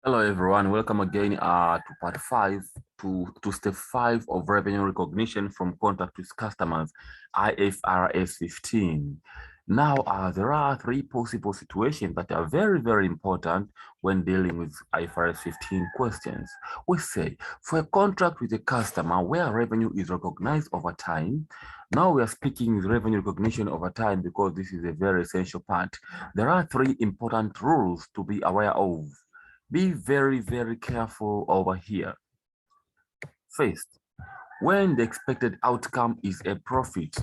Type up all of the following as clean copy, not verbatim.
Hello everyone, welcome again to part 5, to step 5 of revenue recognition from contract with customers, IFRS 15. Now, there are 3 possible situations that are very, very important when dealing with IFRS 15 questions. We say, for a contract with a customer where revenue is recognized over time, now we are speaking with revenue recognition over time because this is a very essential part. There are 3 important rules to be aware of. Be very, very careful over here. First, when the expected outcome is a profit,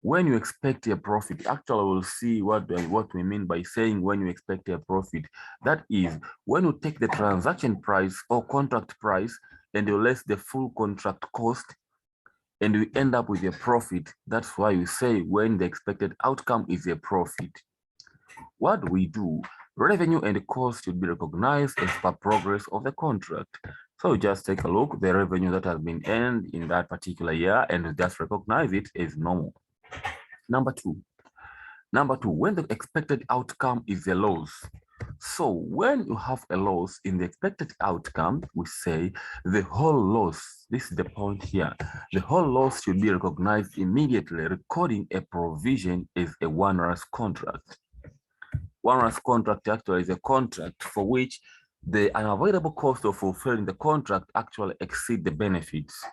when you expect a profit, actually we'll see what we mean by saying when you expect a profit. That is, when you take the transaction price or contract price and you less the full contract cost and you end up with a profit. That's why you say when the expected outcome is a profit. What we do, revenue and cost should be recognized as per progress of the contract. So just take a look, the revenue that has been earned in that particular year and just recognize it as normal. Number two, when the expected outcome is a loss. So when you have a loss in the expected outcome, we say the whole loss, this is the point here, the whole loss should be recognized immediately, recording a provision as a one-RAS contract. One-RAS contract actually is a contract for which the unavoidable cost of fulfilling the contract actually exceed the benefits.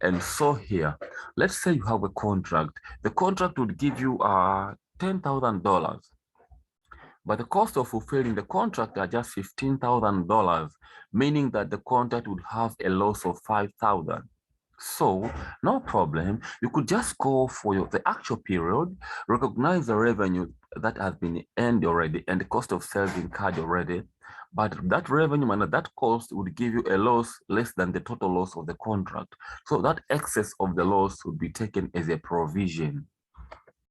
And so here, let's say you have a contract. The contract would give you $10,000, but the cost of fulfilling the contract are just $15,000, meaning that the contract would have a loss of $5,000. So no problem, you could just go for the actual period, recognize the revenue that has been earned already and the cost of sales incurred already, but that revenue and that cost would give you a loss less than the total loss of the contract. So that excess of the loss would be taken as a provision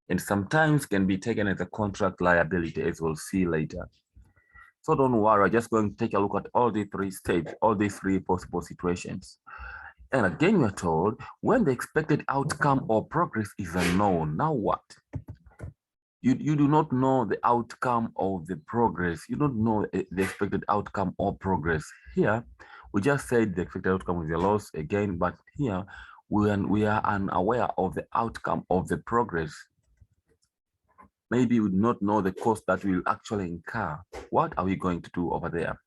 and sometimes can be taken as a contract liability, as we'll see later. So don't worry, I'm just going to take a look at all the 3 steps, all these 3 possible situations. And again, we're told when the expected outcome or progress is unknown, now what? You do not know the outcome of the progress. You don't know the expected outcome or progress. Here, we just said the expected outcome is a loss again, but here we are unaware of the outcome of the progress. Maybe we do not know the cost that we will actually incur. What are we going to do over there?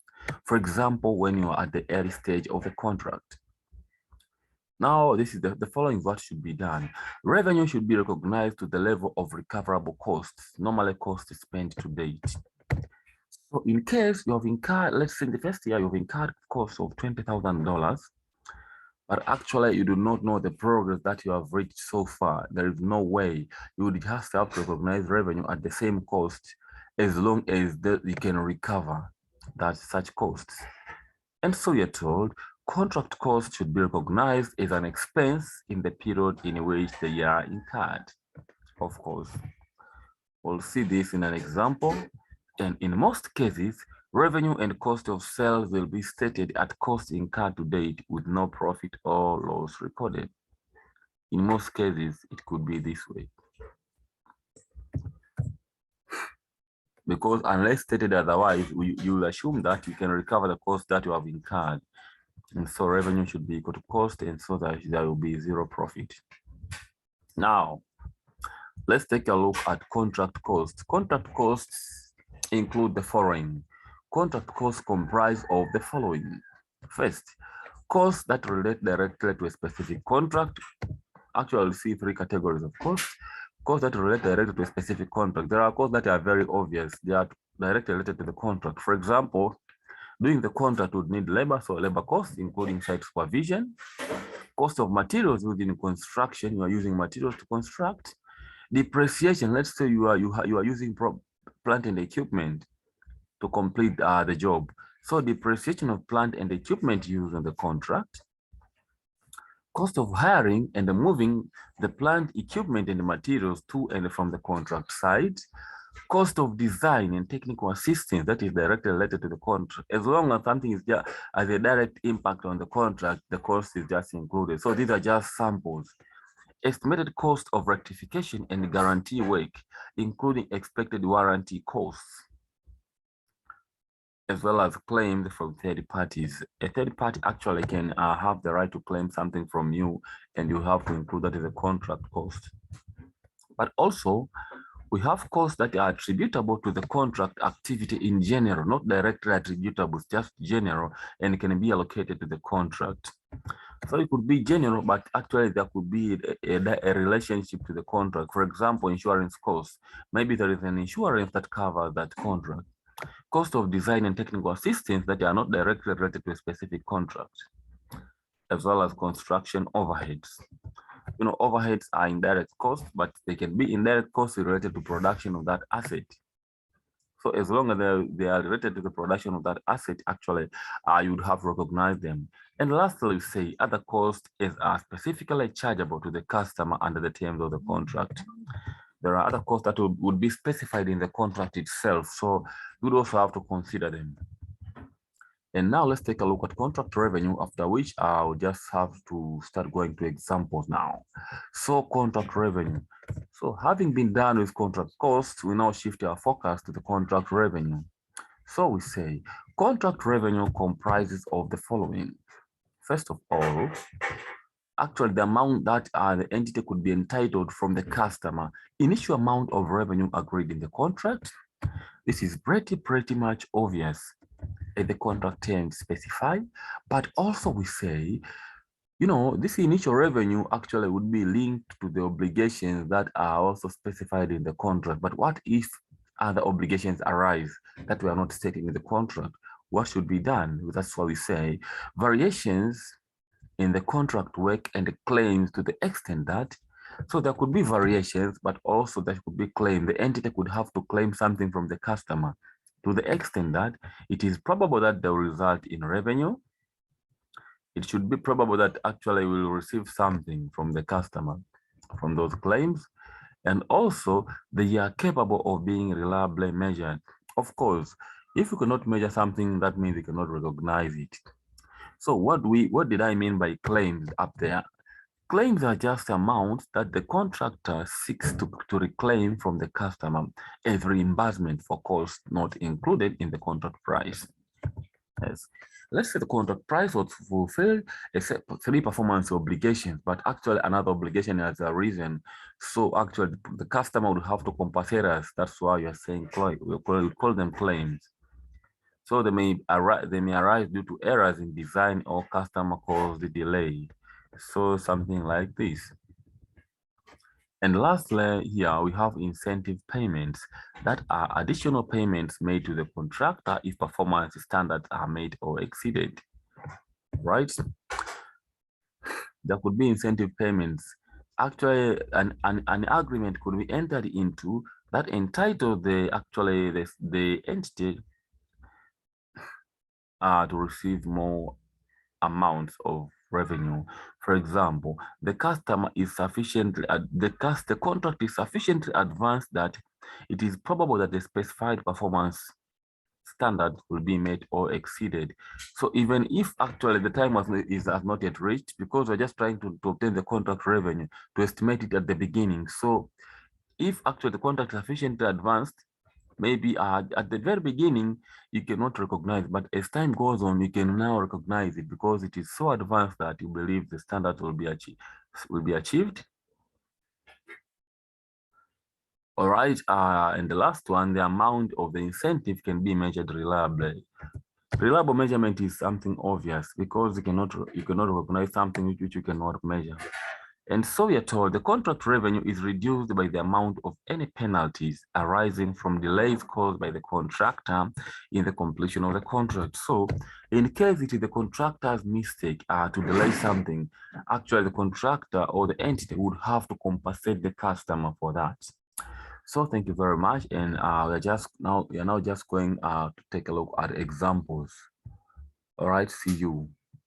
For example, when you are at the early stage of the contract. Now, this is the following what should be done. Revenue should be recognized to the level of recoverable costs, normally costs spent to date. So in case you have incurred, let's say in the first year, you've incurred costs of $20,000, but actually you do not know the progress that you have reached so far. There is no way you would just have to recognize revenue at the same cost as long as you can recover that such costs. And so you're told contract costs should be recognized as an expense in the period in which they are incurred. Of course, we'll see this in an example. And in most cases, revenue and cost of sales will be stated at cost incurred to date with no profit or loss recorded. In most cases, it could be this way. Because unless stated otherwise, you will assume that you can recover the cost that you have incurred. And so revenue should be equal to cost, and so that there will be zero profit. Now, let's take a look at contract costs. Contract costs include the following. Contract costs comprise of the following. First, costs that relate directly to a specific contract. Actually, we see 3 categories of costs. Costs that relate directly to a specific contract. There are costs that are very obvious. They are directly related to the contract. For example, doing the contract would need labor, so labor costs, including site supervision, cost of materials within construction, you are using materials to construct, depreciation, let's say you are using plant and equipment to complete the job. So depreciation of plant and equipment used on the contract, cost of hiring and moving the plant, equipment, and materials to and from the contract site, cost of design and technical assistance that is directly related to the contract. As long as something is just as a direct impact on the contract, the cost is just included. So these are just samples. Estimated cost of rectification and guarantee work, including expected warranty costs. as well as claims from third parties. A third party actually can have the right to claim something from you, and you have to include that as a contract cost. But also, we have costs that are attributable to the contract activity in general, not directly attributable, just general, and can be allocated to the contract. So it could be general, but actually there could be a relationship to the contract. For example, insurance costs. Maybe there is an insurance that covers that contract. Cost of design and technical assistance that are not directly related to a specific contract, as well as construction overheads. You know, overheads are indirect costs, but they can be indirect costs related to production of that asset. So as long as they are related to the production of that asset, actually, you would have recognized them. And lastly, we say other costs are specifically chargeable to the customer under the terms of the contract. There are other costs that would be specified in the contract itself. So you would also have to consider them. And now let's take a look at contract revenue, after which I'll just have to start going to examples now. So contract revenue. So having been done with contract costs, we now shift our focus to the contract revenue. So we say contract revenue comprises of the following. First of all, actually the amount that the entity could be entitled from the customer, initial amount of revenue agreed in the contract. This is pretty much obvious in the contract terms specify, but also we say, you know, this initial revenue actually would be linked to the obligations that are also specified in the contract. But what if other obligations arise that were not stated in the contract? What should be done? That's why we say variations in the contract work and the claims to the extent that, so there could be variations, but also there could be claim. The entity could have to claim something from the customer to the extent that it is probable that they will result in revenue. It should be probable that actually we'll receive something from the customer from those claims. And also they are capable of being reliably measured. Of course, if you cannot measure something, that means you cannot recognize it. So what did I mean by claims up there? Claims are just amounts that the contractor seeks to reclaim from the customer as reimbursement for costs not included in the contract price. Yes. Let's say the contract price was fulfilled except 3 performance obligations, but actually another obligation has arisen. So actually the customer would have to compensate us. That's why you're saying we call them claims. So they may arise due to errors in design or customer caused delay. So something like this. And lastly, here we have incentive payments that are additional payments made to the contractor if performance standards are made or exceeded, right? There could be incentive payments. Actually, an agreement could be entered into that entitled the entity to receive more amounts of revenue. For example, the customer is sufficiently the contract is sufficiently advanced that it is probable that the specified performance standard will be met or exceeded. So even if actually the time has not yet reached, because we're just trying to obtain the contract revenue to estimate it at the beginning. So if actually the contract is sufficiently advanced, maybe at the very beginning you cannot recognize, but as time goes on you can now recognize it because it is so advanced that you believe the standard will be achieved. All right, and the last one, the amount of the incentive can be measured reliably. Reliable measurement is something obvious because you cannot recognize something which you cannot measure. And so we are told the contract revenue is reduced by the amount of any penalties arising from delays caused by the contractor in the completion of the contract. So in case it is the contractor's mistake to delay something, actually the contractor or the entity would have to compensate the customer for that. So thank you very much. And we are now just going to take a look at examples. All right, see you.